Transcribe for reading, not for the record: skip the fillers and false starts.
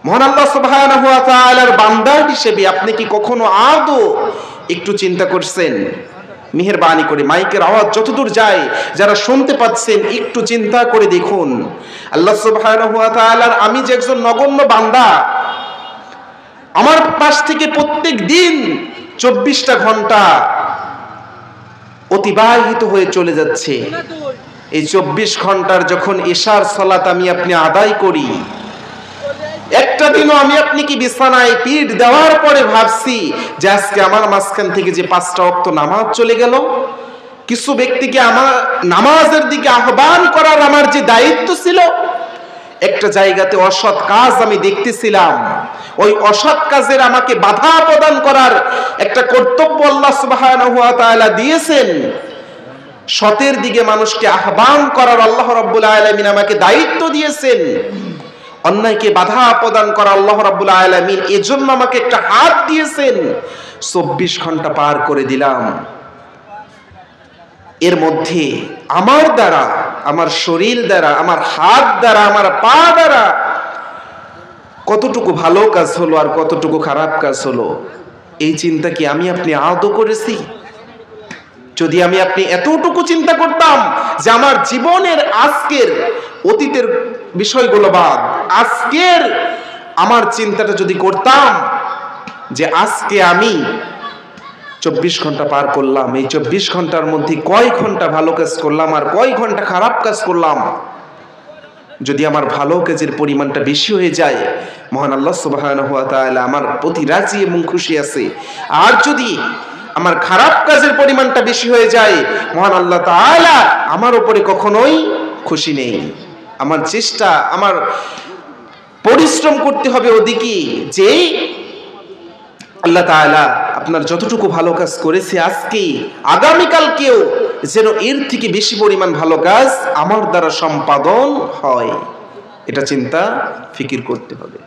মহান আল্লাহ সুবহানাহু ওয়া তাআলার বান্দা হিসেবে আপনি কি কখনো আদৌ একটু চিন্তা করছেন? মেহেরবানি করে মাইকের আওয়াজ যতদূর যায় যারা শুনতে পাচ্ছেন একটু চিন্তা করে দেখুন, আল্লাহ সুবহানাহু ওয়া তাআলার আমি যে একজন নগণ্য বান্দা, আমার পাশ থেকে প্রত্যেক দিন 24টা ঘন্টা অতিবাহিত হয়ে চলে যাচ্ছে। এই 24 ঘন্টার যখন ইশার সালাত আমি আপনি আদায় করি, একটা দিনও আমি আপনি কি বিছানায় পিঠ দেওয়ার পরে ভাবছি যে আজকে আমার মাঝখান থেকে যে 5টা ওয়াক্ত নামাজ চলে গেল? কিছু ব্যক্তিকে আমার নামাজের দিকে আহ্বান করার আমার যে দায়িত্ব ছিল, একটা জায়গাতে অসৎ কাজ আমি দেখতেছিলাম, ওই অসৎ কাজের আমাকে বাধা প্রদান করার একটা কর্তব্য আল্লাহ সুবহানাহু ওয়া তাআলা দিয়েছেন। সতের দিকে মানুষকে আহ্বান করার আল্লাহ রাব্বুল আলামিন আমাকে দায়িত্ব দিয়েছেন। অন্যায়কে বাধা প্রদান করা আল্লাহ রাব্বুল আলামিন এজন্য আমাকে একটা হাত দিয়েছেন। 24 ঘন্টা পার করে দিলাম। এর মধ্যে আমার দ্বারা, আমার শরীর দ্বারা, আমার হাত দ্বারা, আমার পা দ্বারা কতটুকু ভালো কাজ হলো আর কতটুকু খারাপ কাজ হলো, এই চিন্তা কি আমি আপনি আদৌ করেছি? যদি আমি আপনি এতটুকু চিন্তা করতাম যে আমার জীবনের আজকের, অতীতের বিষয়গুলো বাদ, আজকের আমার চিন্তাটা যদি করতাম যে আজকে আমি 24 ঘন্টা পার করলাম, এই 24 ঘন্টার মধ্যে কয় ঘন্টা ভালো কাজ করলাম আর কয় ঘন্টা খারাপ কাজ করলাম, যদি আমার ভালো কাজের পরিমাণটা বেশি হয়ে যায়, মহান আল্লাহ সুবহানাহু ওয়া তাআলা আমার প্রতি রাজি এবং খুশি আছে। আর যদি আমার খারাপ কাজের পরিমাণটা বেশি হয়ে যায়, মহান আল্লাহ তাআলা আমার উপরে কখনোই খুশি নেই। আমার চেষ্টা, আমার পরিশ্রম করতে হবে ওদিকে যে আল্লাহ তাআলা আপনার যতটুকু ভালো কাজ করেছে আজকে, আগামীকালকেও যেন এর থেকে বেশি পরিমাণ ভালো কাজ আমার দ্বারা সম্পাদন হয়, এটা চিন্তা ফিকির করতে হবে।